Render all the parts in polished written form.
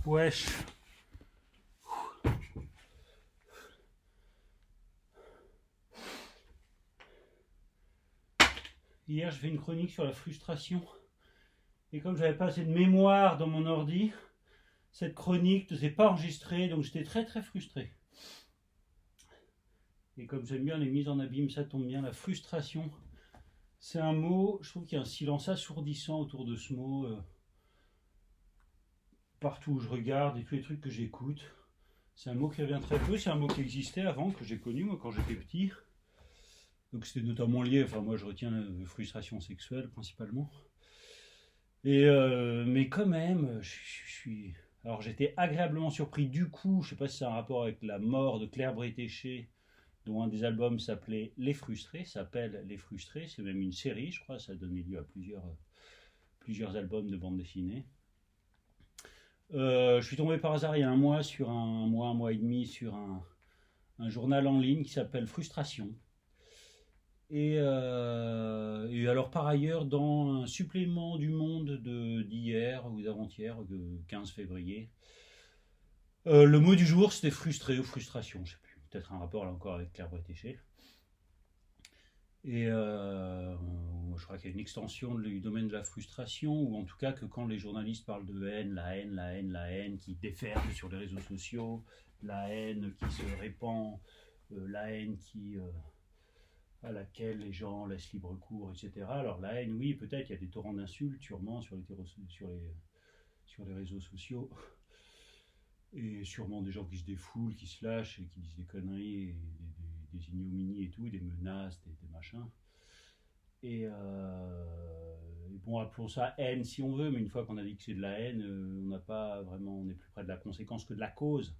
Wesh. Hier, je fais une chronique sur la frustration. Et comme j'avais pas assez de mémoire dans mon ordi, cette chronique ne s'est pas enregistrée, donc j'étais très frustré. Et comme j'aime bien les mises en abîme, ça tombe bien, la frustration. C'est un mot, je trouve qu'il y a un silence assourdissant autour de ce mot. Partout où je regarde et tous les trucs que j'écoute. C'est un mot qui revient très peu, c'est un mot qui existait avant, que j'ai connu moi quand j'étais petit. Donc c'était notamment lié, enfin moi je retiens la frustration sexuelle principalement. Mais quand même, je suis... Alors j'étais agréablement surpris du coup, je sais pas si c'est un rapport avec la mort de Claire Bretéché, dont un des albums s'appelait Les Frustrés, s'appelle Les Frustrés, c'est même une série je crois, ça a donné lieu à plusieurs albums de bande dessinée. Je suis tombé par hasard il y a un mois et demi sur un journal en ligne qui s'appelle Frustration. Et alors par ailleurs dans un supplément du Monde d'hier ou d'avant-hier, 15 février, le mot du jour c'était frustré ou frustration, je sais plus, peut-être un rapport là encore avec Claire Bretéché. Et je crois qu'il y a une extension du domaine de la frustration, ou en tout cas que quand les journalistes parlent de haine, la haine qui déferle sur les réseaux sociaux, la haine qui se répand, la haine à laquelle les gens laissent libre cours, etc. Alors la haine, oui, peut-être, il y a des torrents d'insultes, sûrement, sur les réseaux sociaux, et sûrement des gens qui se défoulent, qui se lâchent, et qui disent des conneries, et des ignominies et tout, des menaces, des machins. Et bon, appelons ça haine si on veut, mais une fois qu'on a dit que c'est de la haine, on est plus près de la conséquence que de la cause.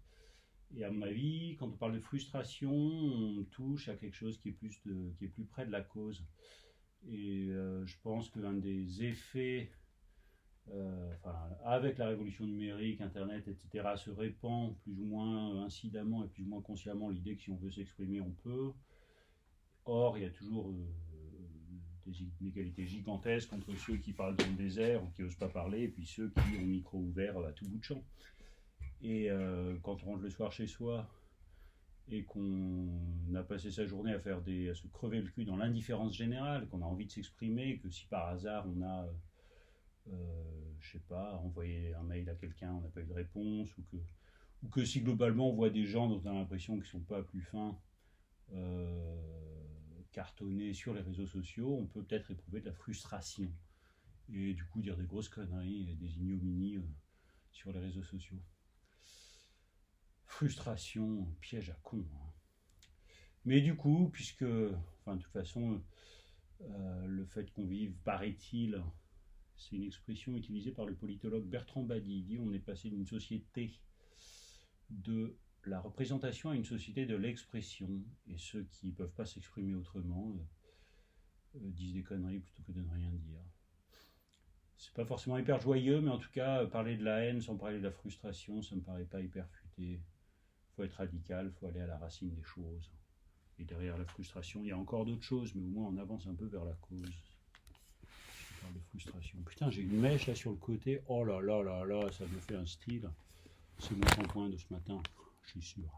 Et à mon avis, quand on parle de frustration, on touche à quelque chose qui est plus près de la cause. Et je pense qu'un des effets, avec la révolution numérique, Internet, etc., se répand plus ou moins incidemment et plus ou moins consciemment l'idée que si on veut s'exprimer, on peut. Or, il y a toujours des inégalités gigantesques entre ceux qui parlent dans le désert ou qui n'osent pas parler, et puis ceux qui ont le micro ouvert à tout bout de champ. Et quand on rentre le soir chez soi et qu'on a passé sa journée à se crever le cul dans l'indifférence générale, qu'on a envie de s'exprimer, que si par hasard on a, je sais pas, envoyé un mail à quelqu'un, on n'a pas eu de réponse, ou que si globalement on voit des gens dont on a l'impression qu'ils ne sont pas plus fins, cartonnés sur les réseaux sociaux, on peut peut-être éprouver de la frustration. Et du coup dire des grosses conneries et des ignominies sur les réseaux sociaux. Frustration, piège à con. Mais du coup, puisque, de toute façon, le fait qu'on vive, paraît-il, c'est une expression utilisée par le politologue Bertrand Badi. Il dit on est passé d'une société de la représentation à une société de l'expression, et ceux qui ne peuvent pas s'exprimer autrement disent des conneries plutôt que de ne rien dire. C'est pas forcément hyper joyeux, mais en tout cas, parler de la haine sans parler de la frustration, ça me paraît pas hyper futé. Faut être radical, faut aller à la racine des choses. Et derrière la frustration, il y a encore d'autres choses, mais au moins on avance un peu vers la cause. Je parle de frustration. Putain, j'ai une mèche là sur le côté. Oh là là là là, ça me fait un style. C'est mon shampoing de ce matin, je suis sûr.